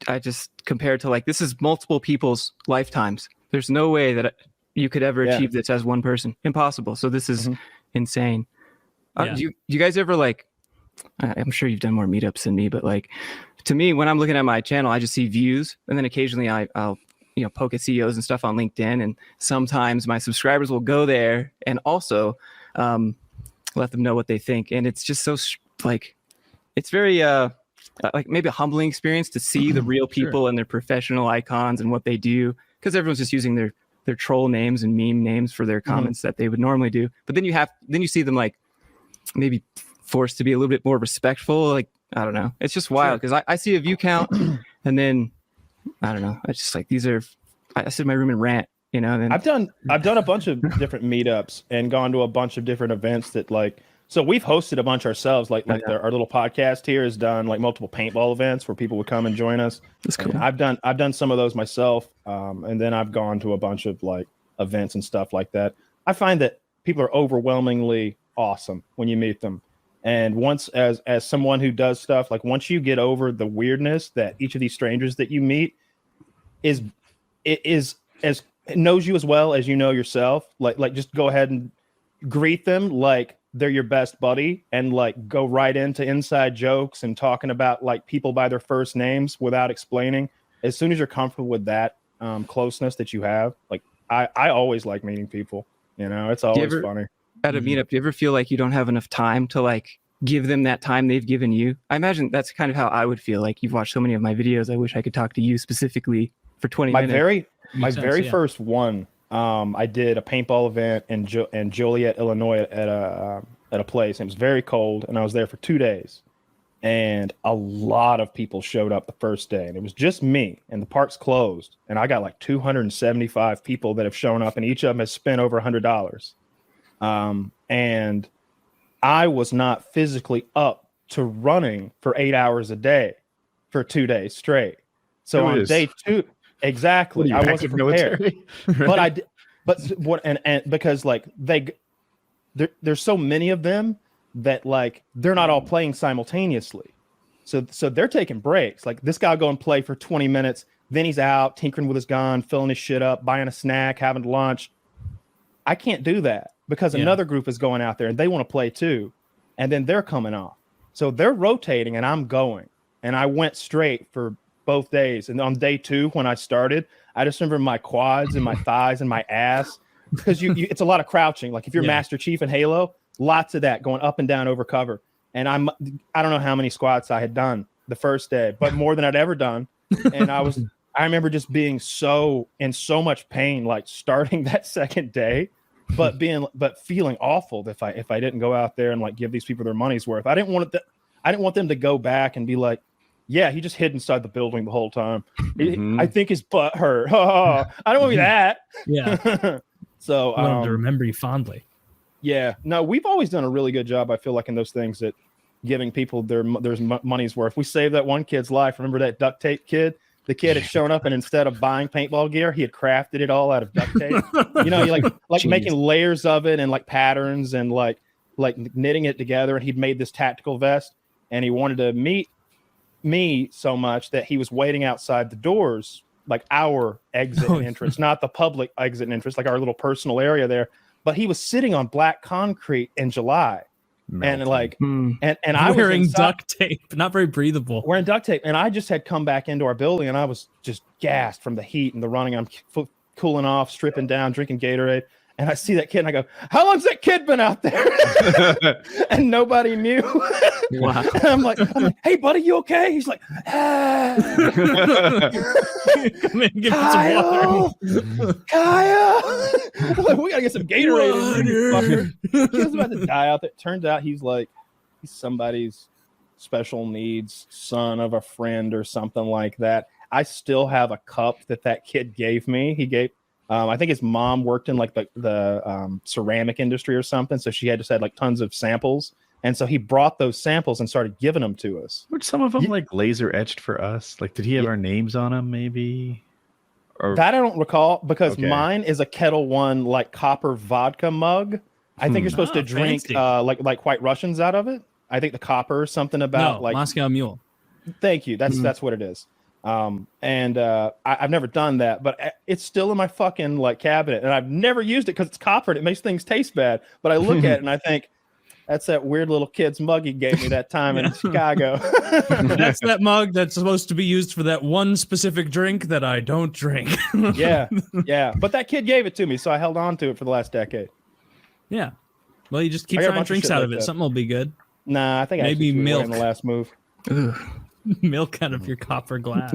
I just compared to like, this is multiple people's lifetimes. There's no way that you could ever achieve this as one person. Impossible. So this is insane. Do you guys ever like, I'm sure you've done more meetups than me, but like to me, when I'm looking at my channel, I just see views, and then occasionally I'll poke at CEOs and stuff on LinkedIn, and sometimes my subscribers will go there and also let them know what they think. And it's just so like, it's very like maybe a humbling experience to see the real people and their professional icons and what they do, because everyone's just using their troll names and meme names for their comments that they would normally do. But then you see them like maybe forced to be a little bit more respectful. Like, I don't know. It's just wild because I see a view count and then I don't know. I just like, I sit in my room and rant, and then I've done a bunch of different meetups and gone to a bunch of different events that like, so we've hosted a bunch ourselves. Like our little podcast here has done like multiple paintball events where people would come and join us. That's cool. I've done some of those myself. And then I've gone to a bunch of like events and stuff like that. I find that people are overwhelmingly awesome when you meet them. And once, as someone who does stuff, like once you get over the weirdness that each of these strangers that you meet is as knows you as well as you know yourself, like just go ahead and greet them like they're your best buddy, and like go right into inside jokes and talking about like people by their first names without explaining. As soon as you're comfortable with that closeness that you have, like I always like meeting people. It's always funny. At a meetup, do you ever feel like you don't have enough time to like give them that time they've given you? I imagine that's kind of how I would feel. Like, you've watched so many of my videos. I wish I could talk to you specifically for 20 minutes. My very first one, I did a paintball event in Joliet, Illinois at a place. It was very cold, and I was there for 2 days. And a lot of people showed up the first day, and it was just me, and the park's closed. And I got like 275 people that have shown up, and each of them has spent over $100. And I was not physically up to running for 8 hours a day for 2 days straight. So on day two, exactly, I wasn't prepared. Right. And because like there's so many of them that like they're not all playing simultaneously. So they're taking breaks. Like, this guy will go and play for 20 minutes, then he's out tinkering with his gun, filling his shit up, buying a snack, having lunch. I can't do that because another group is going out there and they want to play too. And then they're coming off. So they're rotating and I'm going. And I went straight for both days. And on day 2, when I started, I just remember my quads and my thighs and my ass, because it's a lot of crouching. Like, if you're Master Chief in Halo, lots of that going up and down over cover. And I don't know how many squats I had done the first day, but more than I'd ever done. And I remember just being in so much pain, like starting that second day, but feeling awful if I didn't go out there and like give these people their money's worth. I didn't want them to go back and be like, yeah, he just hid inside the building the whole time. I think his butt hurt. I don't want to be that. Yeah. So I want to remember you fondly. Yeah. No, we've always done a really good job, I feel like, in those things, that giving people their money's worth. We saved that one kid's life. Remember that duct tape kid? The kid had shown up, and instead of buying paintball gear, he had crafted it all out of duct tape. You like making layers of it and like patterns and like knitting it together. And he'd made this tactical vest, and he wanted to meet me so much that he was waiting outside the doors, like our exit entrance, not the public exit entrance, like our little personal area there. But he was sitting on black concrete in July. Melting. And like, and I was wearing duct tape, not very breathable. Wearing duct tape, and I just had come back into our building, and I was just gassed from the heat and the running. I'm cooling off, stripping down, drinking Gatorade, and I see that kid, and I go, "How long's that kid been out there?" And nobody knew. Wow. And I'm like, "Hey, buddy, you okay?" He's like, "Ah." Come in, give me some water. Kyle, like, we gotta get some Gatorade. He was about to die out there. Turns out he's somebody's special needs son of a friend or something like that. I still have a cup that kid gave me. He gave. I think his mom worked in like the ceramic industry or something, so she had like tons of samples, and so he brought those samples and started giving them to us. Which some of them like laser etched for us. Like, did he have our names on them? Maybe. Or that I don't recall, because mine is a Kettle One like copper vodka mug. I think you're supposed to drink like White Russians out of it. I think the copper, something about like Moscow Mule. Thank you. That's what it is. I've never done that, but it's still in my fucking like cabinet, and I've never used it because it's copper and it makes things taste bad. But I look at it and I think, that's that weird little kid's mug he gave me that time in Chicago. That's that mug that's supposed to be used for that one specific drink that I don't drink. Yeah. But that kid gave it to me, so I held on to it for the last decade. Yeah. Well, you just keep I got a trying bunch of drinks shit out like of it. that. Something will be good. Nah, I think Maybe I actually threw it away milk. in the last move. Milk out of your copper glass.